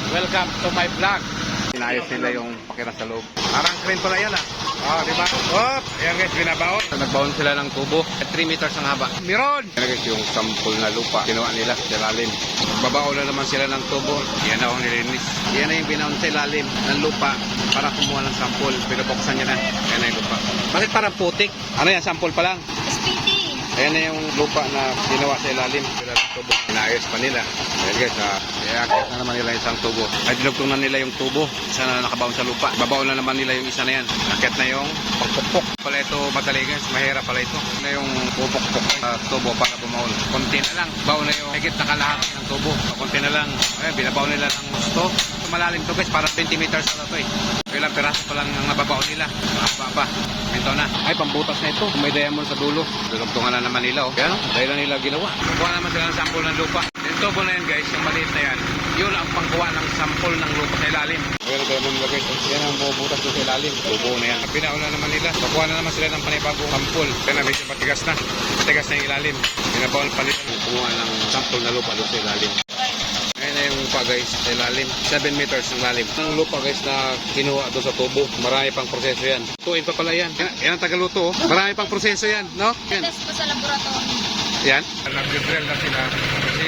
Welcome to my vlog. Inayos nila yung pakira sa loob. Parang crane pala yan di ba? Oh, ayan guys, binabaon. Nagbaon sila ng tubo. 3 meters ang haba. Meron! Yan guys, yung sample na lupa. Kinuha nila sa ilalim. Babaon na naman sila ng tubo. Yan na ang nilinis. Yan na yung binaon sa ilalim ng lupa para kumuha ng sample. Pinabuksan niya na. Yan na yung lupa. Bakit parang putik? Ano yan? Sample pa lang. SPT. Ayan na yung lupa na ginawa sa ilalim. Sila ng tubo. Inaayos pa nila. Ayan guys, iakit na naman nila isang tubo. Ay, dinugtong na nila yung tubo. Isa na nakabaon sa lupa. Babaon na naman nila yung isa na yan. Akit na yung pagpukpok. Pala ito madali guys. Mahirap pala ito. Na yung pupukpok sa tubo para bumaon. Konti na lang. Baon na yung higit na kalahati ng tubo. Konti na lang. Ayan, binabaon nila ng gusto. Malalim to guys. Para 20 meters na ito eh. Ilang piraso pa lang ang nababaon nila. Mahaba. Ito na. Ay, pambutas na ito. May diamond sa dulo. Dinugtungan na naman nila. Kaya dahil na nila ginawa. Kuha naman sila ng sample ng lupa. Yung tubo na yan guys. Yung maliit na yan. Yun ang pangkuha ng sample ng lupa sa ilalim. Ayan, diamond nila guys. Yan ang bubutas doon sa ilalim. Tubo na yan. Pinauna naman nila. Kuha na naman sila ng panibagong sample. Kaya na medyo matigas na. Matigas na yung ilalim. Binabaon pa nila. Kumuha ng sample na lupa doon sa ilalim. Ayan na yung lupa guys sa ilalim. 7 meters ng lalim. Ang lupa guys na kinuha doon sa tubo. Marami pang proseso yan. Tuin pa pala yan. Yan ang tagaluto. Marami pang proseso yan. No? Yan. Test pa sa laboratory. Yan. Nag-drill na sila kasi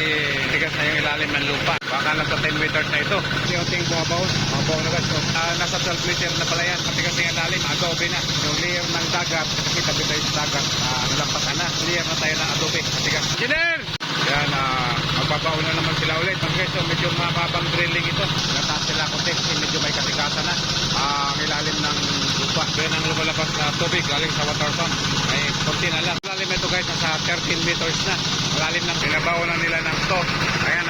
tigas na yung ilalim ng lupa. Baka nasa 10 meters na ito. Yung bumabaon. Bumabaon na guys. So, nasa 12 meters na pala yan. Matigas na yung ilalim. Adobe na. Yung layer ng dagat. Kasi tabi tayo sa dagat. Lampasan na. Layer na tayo ng adobe. Matigas. Engineer! Yan. Magbabaon na naman sila ulit. Okay, so medyo mababang drilling ito. Nataas sila konti kasi medyo may katikasan na. Ang ilalim ng lupa. Yan ang lumalabas na tubig galing sa water pump. Ay, konti na lang. Malalim ito guys, nasa 13 meters na. Malalim na. Pinabaon na nila ng to. Ayan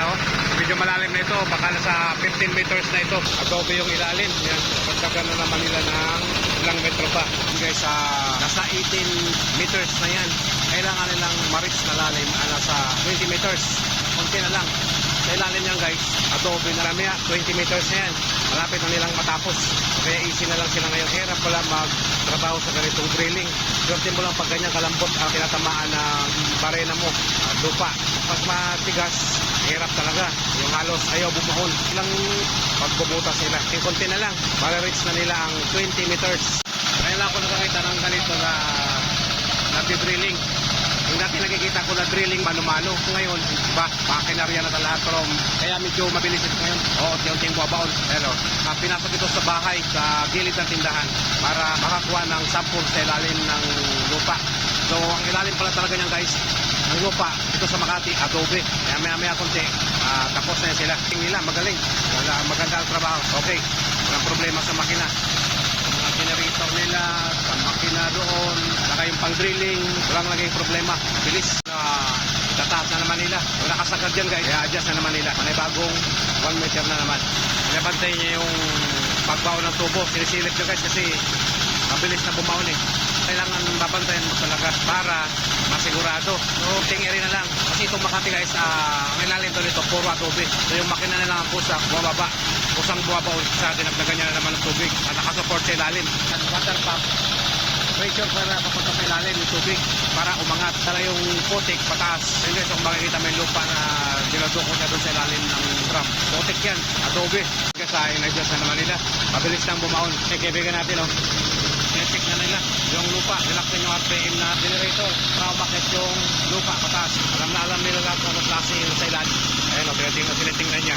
medyo malalim na ito. Baka nasa 15 meters na ito. Adobe yung ilalim. Yan. Pagkagan na naman nila ng ilang metro pa. Guys, nasa 18 meters na yan. Kailangan nilang ma-reach na lalim. Nasa 20 meters. Konti na lang. Sa ilalim yan guys, adobe na ramya, 20 meters na yan. Malapit na nilang matapos. Kaya easy na lang sila ngayon. Hirap pala magtrabaho sa ganitong drilling. Swerte mo lang pag ganyan kalambot ang tinatamaan ng barena mo, lupa. Pag matigas, hirap talaga. Yung halos ayaw bumahon. Ilang pagbubutas nila. Yung konti na lang, para reach na nila ang 20 meters. Kaya lang ako nakakita ng ganito na drilling. Yung dati nakikita ko na drilling mano-mano. Ngayon, iba, makinarya na lahat. Pero kaya medyo mabilis ito ngayon. Unti-unting buwabaon. Pero pinasok ito sa bahay, sa gilid ng tindahan para makakuha ng sample sa ilalim ng lupa. So, ang ilalim pala talaga niyan guys, ng lupa, ito sa Makati, adobe. Kaya maya-maya konti, tapos na yan sila. Tingin nila, magaling. Maganda ang trabaho. Okay, walang problema sa makina. Mga generator nila, sa makina doon, saka yung pang-drilling, walang naging problema. Bilis na itataas na naman nila. Wala kasagad dyan guys, i-adjust na naman nila. May bagong 1 meter na naman. Pinabantay niya yung pagbaon ng tubo. Sinisilip nyo guys kasi mabilis na bumaon eh. Kailangan babantayan mo talaga para masigurado. So, tingin na lang. Kasi itong Makati guys, ang ilalim to nito, puro adobe. So, yung makina na lang ang pusa, bumababa. Pusang bumabaon sa dinagdagan niya na naman ng tubig. At nakasupport sa ilalim. At water pump, pressure para papunta sa ilalim yung tubig para umangat. Tala yung putik, pataas. Yun guys, kung makikita may lupa na dinadukot niya doon sa ilalim ng drum. Putik yan, adobe. Kasi in-adjust na naman nila. Mabilis lang bumaon. Kaibigan natin check na nila yung lupa. Nilaksin yung RPM na generator para umakit yung lupa pataas. Alam na alam nila lahat kung ano klase yung sa ilalim. Ayun, tinitingnan niya.